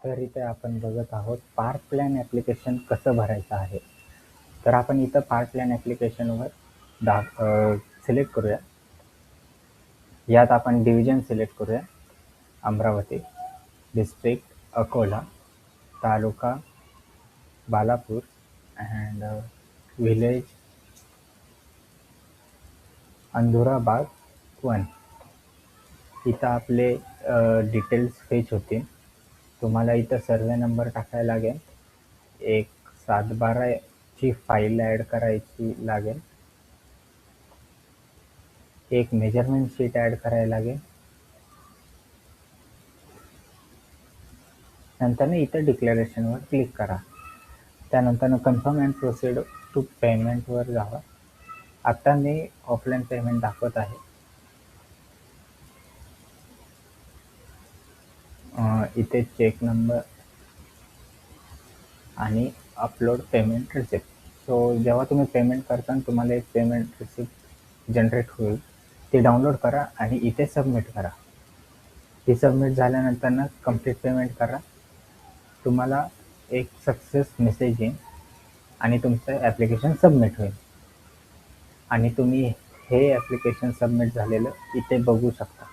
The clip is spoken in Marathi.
तर इथे आपण बघत आहोत पार्क प्लॅन ॲप्लिकेशन कसं भरायचं आहे. तर आपण इथं पार्क प्लॅन ॲप्लिकेशनवर सिलेक्ट करूया. यात आपण डिव्हिजन सिलेक्ट करूया. Amravati, district Akola, taluka Balapur and village Andhurabad 1. इथं आपले डिटेल्स फेच होतील. तुम्हाला इथं सर्वे नंबर टाकायला लागेल. एक 712 ची फाईल ॲड करायची लागेल. एक मेजरमेंट शीट ॲड करायला लागेल. नंतर इथं डिक्लेरेशनवर क्लिक करा. त्यानंतर कन्फर्म अँड प्रोसीड टू पेमेंटवर जावा. आता मी ऑफलाईन पेमेंट दाखवत आहे. इथे चेक नंबर आणि अपलोड पेमेंट रिसिप्ट. सो जेव्हा तुम्ही पेमेंट करता तुम्हाला एक पेमेंट रिसिप्ट जनरेट होईल. ती डाउनलोड करा आणि इथे सबमिट करा. ती सबमिट झाल्यानंतर कंप्लीट पेमेंट करा. तुम्हाला एक सक्सेस मेसेज येईल आणि तुमचं ॲप्लिकेशन सबमिट होईल. आणि तुम्ही हे ॲप्लिकेशन सबमिट झालेलं इथे बघू शकता.